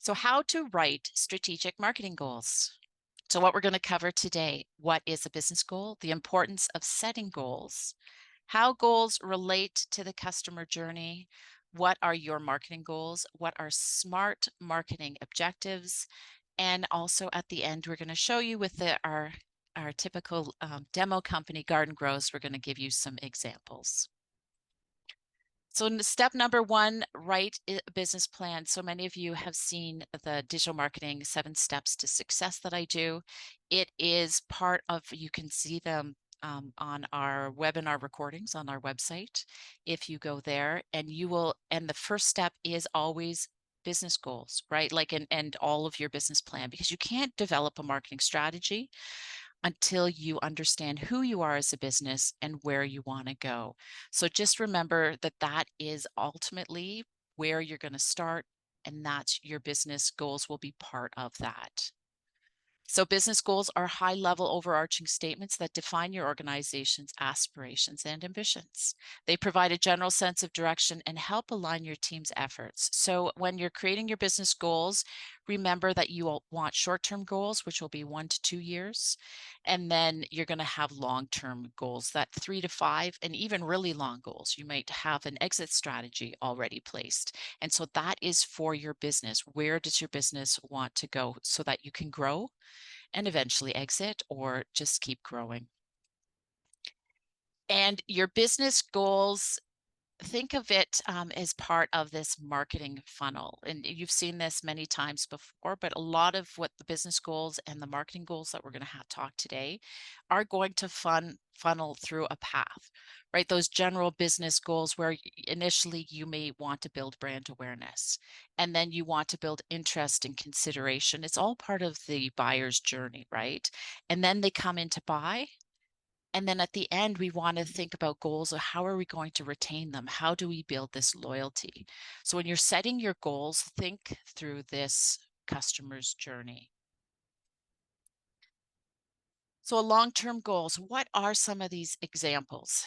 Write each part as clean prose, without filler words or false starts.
So how to write strategic marketing goals. So what we're going to cover today, what is a business goal, the importance of setting goals, how goals relate to the customer journey, what are your marketing goals, what are smart marketing objectives, and also at the end, we're going to show you with our typical demo company, Garden Grows, we're going to give you some examples. So step number one, write a business plan. So many of you have seen the digital marketing 7 steps to success that I do. It is part of, you can see them on our webinar recordings on our website. If you go there and and the first step is always business goals, right? Like, and all of your business plan, because you can't develop a marketing strategy until you understand who you are as a business and where you want to go. So just remember that that is ultimately where you're going to start, and that's your business goals will be part of that. So business goals are high-level overarching statements that define your organization's aspirations and ambitions. They provide a general sense of direction and help align your team's efforts. So when you're creating your business goals, remember that you will want short-term goals, which will be 1 to 2 years, and then you're going to have long-term goals, that 3 to 5, and even really long goals. You might have an exit strategy already placed. And so that is for your business. Where does your business want to go so that you can grow and eventually exit or just keep growing? And your business goals, think of it as part of this marketing funnel. And you've seen this many times before, but a lot of what the business goals and the marketing goals that we're going to talk today are going to funnel through a path, right? Those general business goals where initially you may want to build brand awareness, and then you want to build interest and consideration. It's all part of the buyer's journey, right? And then they come in to buy. And then at the end, we want to think about goals of how are we going to retain them? How do we build this loyalty? So when you're setting your goals, think through this customer's journey. So long-term goals, what are some of these examples?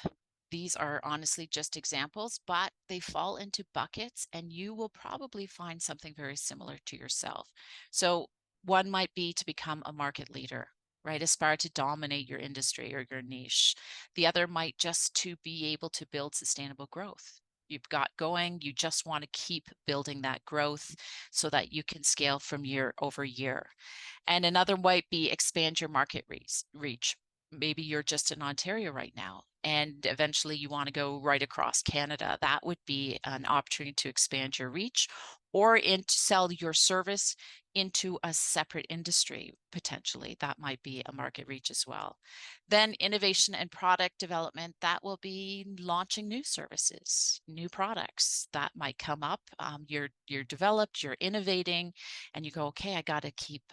These are honestly just examples, but they fall into buckets and you will probably find something very similar to yourself. So one might be to become a market leader, right? Aspire to dominate your industry or your niche. The other might just to be able to build sustainable growth. You've got going, you just want to keep building that growth so that you can scale from year over year. And another might be expand your market reach. Maybe you're just in Ontario right now, and eventually you want to go right across Canada. That would be an opportunity to expand your reach or to sell your service into a separate industry, potentially. That might be a market reach as well. Then innovation and product development, that will be launching new services, new products that might come up. You're developed, you're innovating, and you go, okay, I got to keep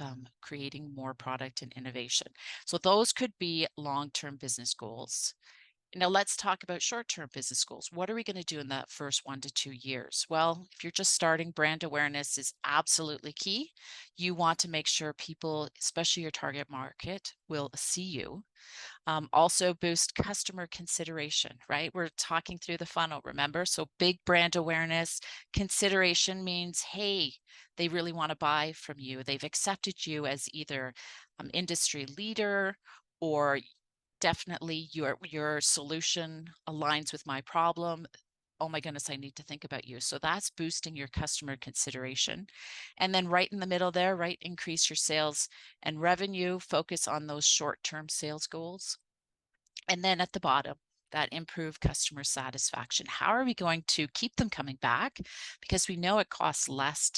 creating more product and innovation. So those could be long-term business goals. Now let's talk about short-term business goals. What are we going to do in the first 1 to 2 years? Well, if you're just starting, brand awareness is absolutely key. You want to make sure people, especially your target market, will see you. Also boost customer consideration, right? We're talking through the funnel, remember? So big brand awareness. Consideration means, hey, they really want to buy from you. They've accepted you as either industry leader, or definitely your solution aligns with my problem. Oh my goodness, I need to think about you. So that's boosting your customer consideration. And then right in the middle there, right, increase your sales and revenue, focus on those short-term sales goals. And then at the bottom, that improved customer satisfaction. How are we going to keep them coming back? Because we know it costs less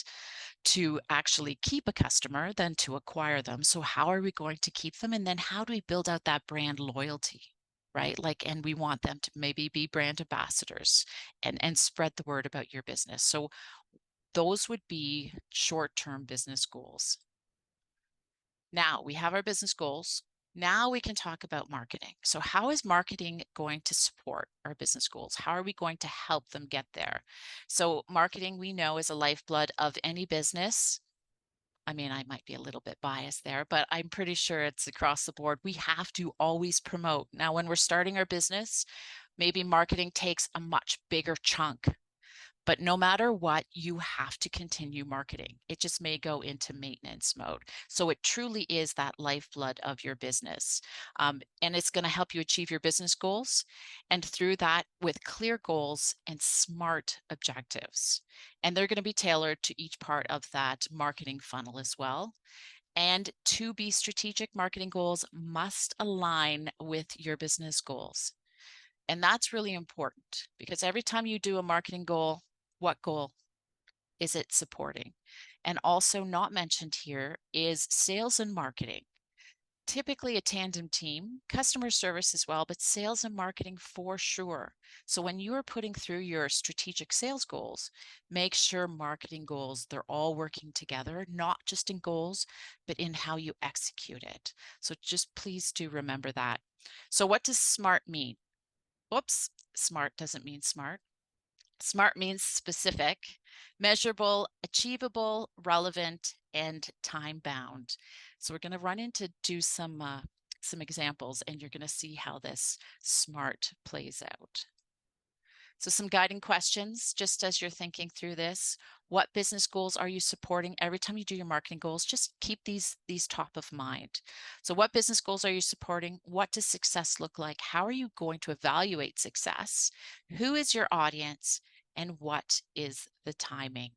to actually keep a customer than to acquire them. So how are we going to keep them? And then how do we build out that brand loyalty? Right? Like, and we want them to maybe be brand ambassadors and spread the word about your business. So those would be short-term business goals. Now we have our business goals. Now we can talk about marketing. So how is marketing going to support our business goals? How are we going to help them get there? So marketing, we know, is a lifeblood of any business. I mean, I might be a little bit biased there, but I'm pretty sure it's across the board. We have to always promote. Now, when we're starting our business, maybe marketing takes a much bigger chunk, But no matter what, you have to continue marketing. It just may go into maintenance mode. So it truly is that lifeblood of your business. And it's going to help you achieve your business goals. And through that, with clear goals and smart objectives. And they're going to be tailored to each part of that marketing funnel as well. And to be strategic, marketing goals must align with your business goals. And that's really important because every time you do a marketing goal, what goal is it supporting? And also, not mentioned here is sales and marketing. Typically a tandem team, customer service as well, but sales and marketing for sure. So when you are putting through your strategic sales goals, make sure marketing goals, they're all working together, not just in goals, but in how you execute it. So just please do remember that. So what does SMART mean? Whoops, SMART doesn't mean smart. SMART means specific, measurable, achievable, relevant, and time-bound. So we're going to run into do some examples, and you're going to see how this SMART plays out. So some guiding questions, just as you're thinking through this. What business goals are you supporting? Every time you do your marketing goals, just keep these top of mind. So what business goals are you supporting? What does success look like? How are you going to evaluate success? Who is your audience? And what is the timing?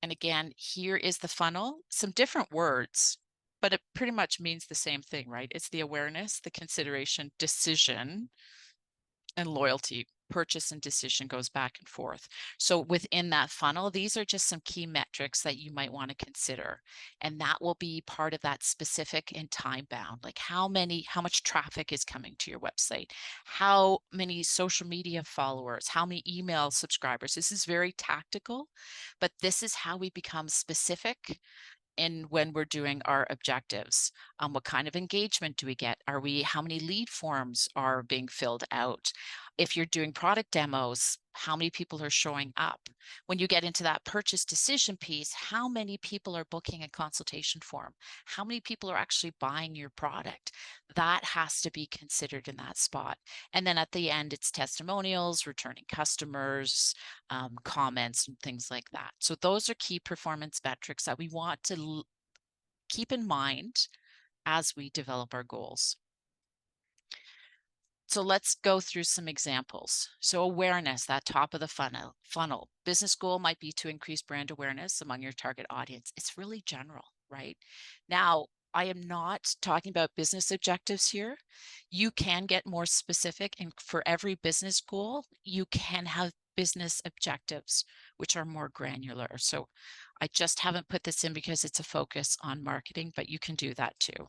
And again, here is the funnel, some different words, but it pretty much means the same thing, right? It's the awareness, the consideration, decision, and loyalty. Purchase and decision goes back and forth. So within that funnel, these are just some key metrics that you might want to consider. And that will be part of that specific and time bound, like how much traffic is coming to your website, how many social media followers, how many email subscribers. This is very tactical, but this is how we become specific in when we're doing our objectives. What kind of engagement do we get? How many lead forms are being filled out? If you're doing product demos, how many people are showing up? When you get into that purchase decision piece, how many people are booking a consultation form? How many people are actually buying your product? That has to be considered in that spot. And then at the end, it's testimonials, returning customers, comments, and things like that. So those are key performance metrics that we want to keep in mind as we develop our goals. So let's go through some examples. So awareness, that top of the funnel. Business goal might be to increase brand awareness among your target audience. It's really general, right? Now, I am not talking about business objectives here. You can get more specific, and for every business goal, you can have business objectives, which are more granular. So I just haven't put this in because it's a focus on marketing, but you can do that too.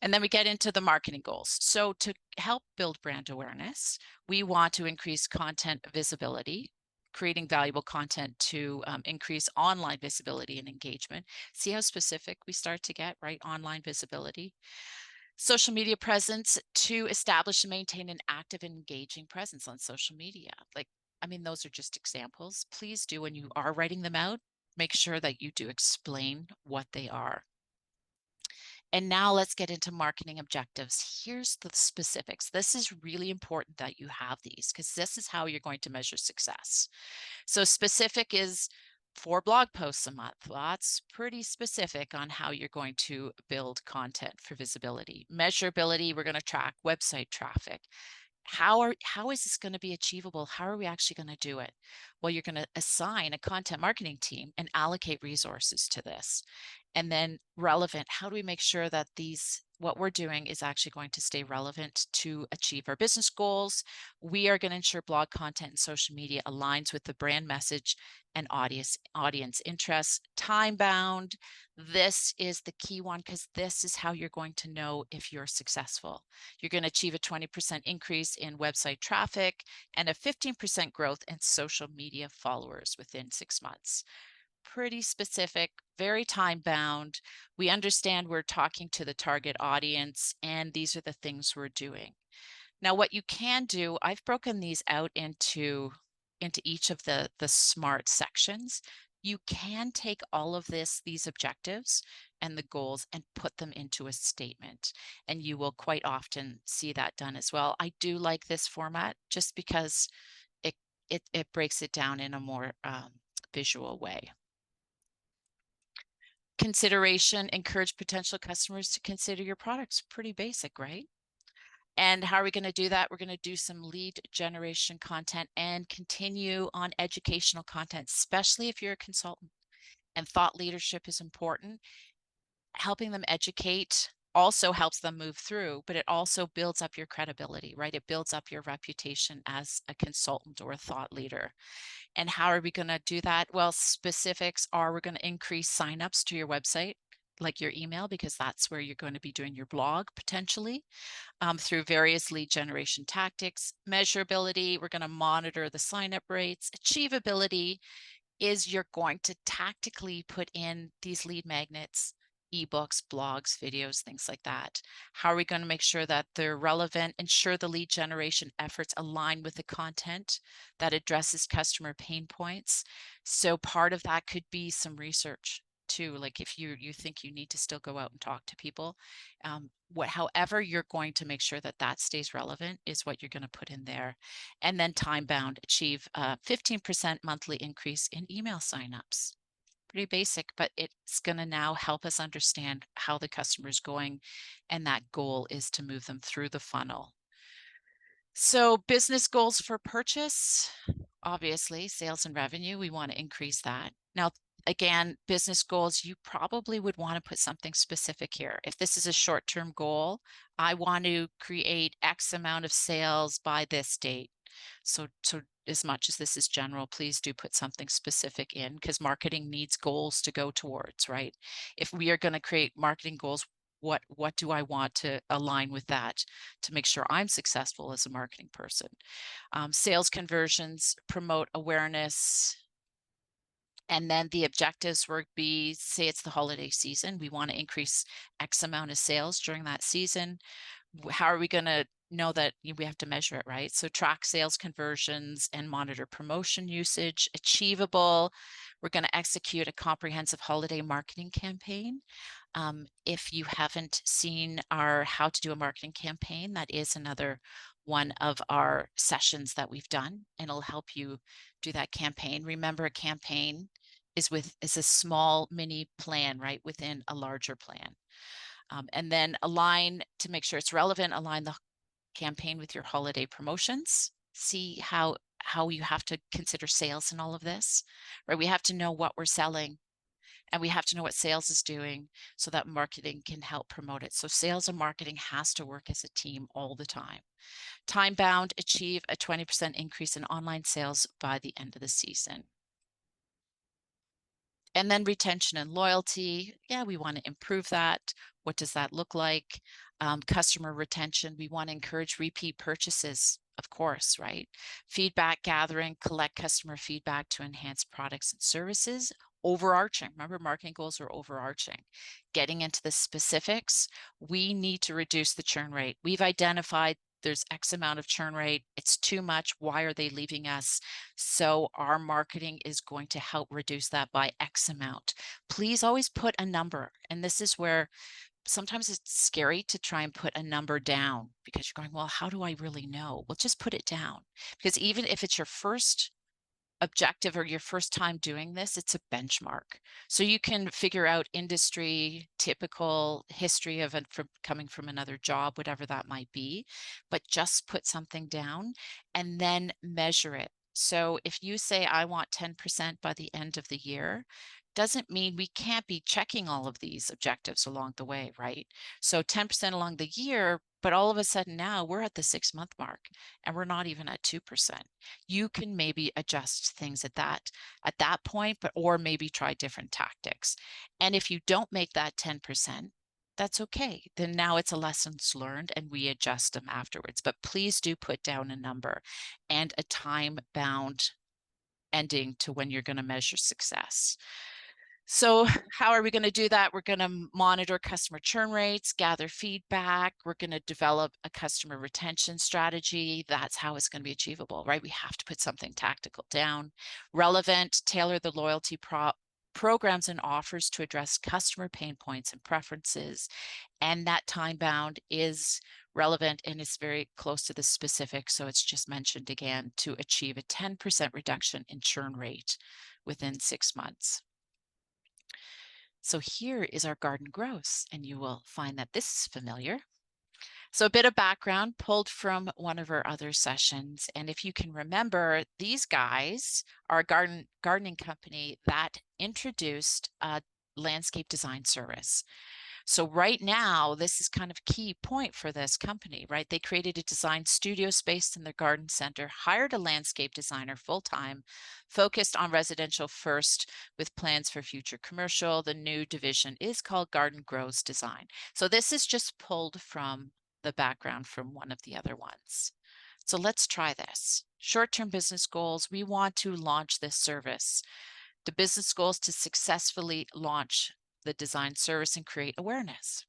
And then we get into the marketing goals. So to help build brand awareness, we want to increase content visibility, creating valuable content to increase online visibility and engagement. See how specific we start to get, right? Online visibility. Social media presence to establish and maintain an active and engaging presence on social media. Those are just examples. Please do, when you are writing them out, make sure that you do explain what they are. And now let's get into marketing objectives. Here's the specifics. This is really important that you have these because this is how you're going to measure success. So specific is 4 blog posts a month. Well, that's pretty specific on how you're going to build content for visibility. Measurability, we're going to track website traffic. How is this going to be achievable? How are we actually going to do it? Well, you're going to assign a content marketing team and allocate resources to this. And then relevant, how do we make sure that what we're doing is actually going to stay relevant to achieve our business goals? We are going to ensure blog content and social media aligns with the brand message and audience interests. Time bound, this is the key one because this is how you're going to know if you're successful. You're going to achieve a 20% increase in website traffic and a 15% growth in social media followers within 6 months. Pretty specific, very time bound. We understand we're talking to the target audience, and these are the things we're doing. Now, what you can do, I've broken these out into each of the SMART sections. You can take all of these objectives and the goals and put them into a statement, and you will quite often see that done as well. I do like this format just because it breaks it down in a more visual way. Consideration, encourage potential customers to consider your products. Pretty basic, right? And how are we going to do that? We're going to do some lead generation content and continue on educational content, especially if you're a consultant. And thought leadership is important. Helping them educate also helps them move through, but it also builds up your credibility, right? It builds up your reputation as a consultant or a thought leader. And how are we going to do that? Well, specifics are we're going to increase signups to your website, like your email, because that's where you're going to be doing your blog potentially, through various lead generation tactics. Measurability, we're going to monitor the sign-up rates. Achievability is you're going to tactically put in these lead magnets, ebooks, blogs, videos, things like that. How are we going to make sure that they're relevant? Ensure the lead generation efforts align with the content that addresses customer pain points. So part of that could be some research too. Like if you think you need to still go out and talk to people, however you're going to make sure that that stays relevant is what you're going to put in there. And then time bound, achieve a 15% monthly increase in email signups. Pretty basic, but it's going to now help us understand how the customer is going, and that goal is to move them through the funnel. So business goals for purchase, obviously sales and revenue, we want to increase that. Now, again, business goals, you probably would want to put something specific here. If this is a short-term goal, I want to create X amount of sales by this date. So as much as this is general, please do put something specific in, because marketing needs goals to go towards, right? If we are going to create marketing goals, what do I want to align with that to make sure I'm successful as a marketing person? Sales conversions, promote awareness. And then the objectives would be, say it's the holiday season, we want to increase X amount of sales during that season. How are we going to know that? We have to measure it, right? So track sales conversions and monitor promotion usage. Achievable, we're going to execute a comprehensive holiday marketing campaign. If you haven't seen our how to do a marketing campaign, that is another one of our sessions that we've done, and it'll help you do that campaign. Remember, a campaign is a small mini plan, right, within a larger plan. And then align to make sure it's relevant, align the campaign with your holiday promotions. See how you have to consider sales in all of this, right? We have to know what we're selling, and we have to know what sales is doing so that marketing can help promote it. So sales and marketing has to work as a team all the time. Time bound, achieve a 20% increase in online sales by the end of the season. And then retention and loyalty. Yeah, we want to improve that. What does that look like? Customer retention. We want to encourage repeat purchases, of course, right? Feedback gathering, collect customer feedback to enhance products and services. Overarching. Remember, marketing goals are overarching. Getting into the specifics, we need to reduce the churn rate. We've identified there's X amount of churn rate. It's too much. Why are they leaving us? So our marketing is going to help reduce that by X amount. Please always put a number. And this is where sometimes it's scary to try and put a number down, because you're going, well, how do I really know? Well, just put it down, because even if it's your first objective or your first time doing this, it's a benchmark. So you can figure out industry, typical history of it from coming from another job, whatever that might be, but just put something down and then measure it. So if you say, I want 10% by the end of the year, doesn't mean we can't be checking all of these objectives along the way, right? So 10% along the year, but all of a sudden now we're at the 6-month mark and we're not even at 2%. You can maybe adjust things at that point, or maybe try different tactics. And if you don't make that 10%, that's okay. Then now it's a lessons learned and we adjust them afterwards. But please do put down a number and a time bound ending to when you're going to measure success. So how are we going to do that? We're going to monitor customer churn rates, gather feedback. We're going to develop a customer retention strategy. That's how it's going to be achievable, right? We have to put something tactical down. Relevant, tailor the loyalty programs and offers to address customer pain points and preferences. And that time bound is relevant and is very close to the specific. So it's just mentioned again to achieve a 10% reduction in churn rate within 6 months. So here is our garden grows, and you will find that this is familiar. So a bit of background pulled from one of our other sessions. And if you can remember, these guys are a gardening company that introduced a landscape design service. So right now, this is kind of a key point for this company, right? They created a design studio space in their garden center, hired a landscape designer full-time, focused on residential first with plans for future commercial. The new division is called Garden Grows Design. So this is just pulled from the background from one of the other ones. So let's try this. Short-term business goals. We want to launch this service. The business goals to successfully launch the design service and create awareness.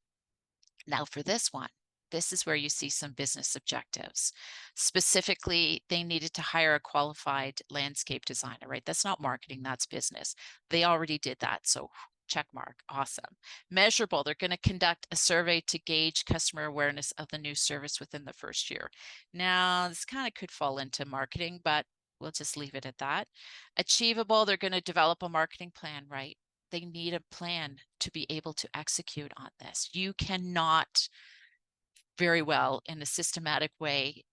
Now for this one, this is where you see some business objectives. Specifically, they needed to hire a qualified landscape designer, right? That's not marketing, that's business. They already did that, so check mark, awesome. Measurable, they're going to conduct a survey to gauge customer awareness of the new service within the first year. Now, this kind of could fall into marketing, but we'll just leave it at that. Achievable, they're going to develop a marketing plan, right? They need a plan to be able to execute on this. You cannot very well in a systematic way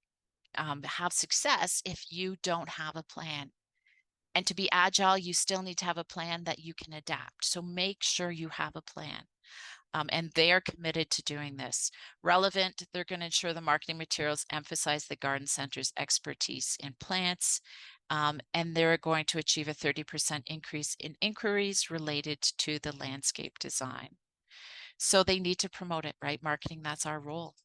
have success if you don't have a plan. And to be agile, you still need to have a plan that you can adapt. So make sure you have a plan. And they are committed to doing this. Relevant, they're going to ensure the marketing materials emphasize the garden center's expertise in plants. And they're going to achieve a 30% increase in inquiries related to the landscape design. So they need to promote it, right? Marketing, that's our role.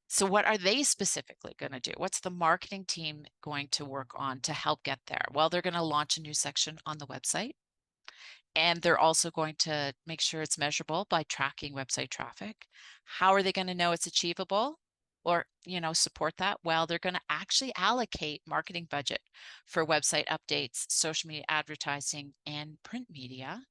So what are they specifically going to do? What's the marketing team going to work on to help get there? Well, they're going to launch a new section on the website. And they're also going to make sure it's measurable by tracking website traffic. How are they going to know it's achievable or, support that? Well, they're going to actually allocate marketing budget for website updates, social media advertising, and print media.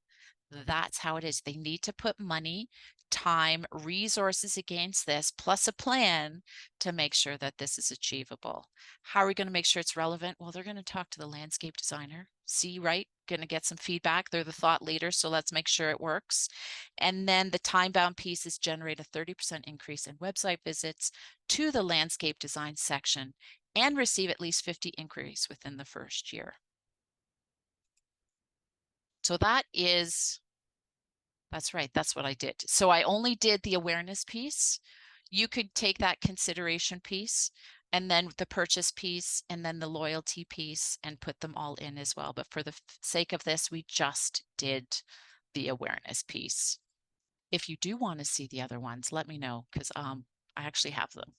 That's how it is. They need to put money, time, resources against this, plus a plan to make sure that this is achievable. How are we going to make sure it's relevant? Well, they're going to talk to the landscape designer. See, right? Going to get some feedback. They're the thought leader, so let's make sure it works. And then the time-bound piece is generate a 30% increase in website visits to the landscape design section and receive at least 50 inquiries within the first year. So that's right. That's what I did. So I only did the awareness piece. You could take that consideration piece and then the purchase piece and then the loyalty piece and put them all in as well. But for the sake of this, we just did the awareness piece. If you do want to see the other ones, let me know because I actually have them.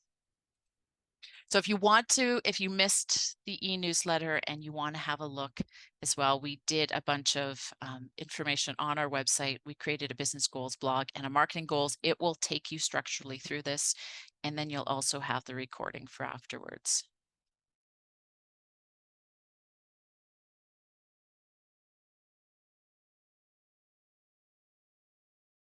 So if you missed the e-newsletter and you want to have a look as well, we did a bunch of information on our website. We created a business goals blog and a marketing goals. It will take you structurally through this. And then you'll also have the recording for afterwards.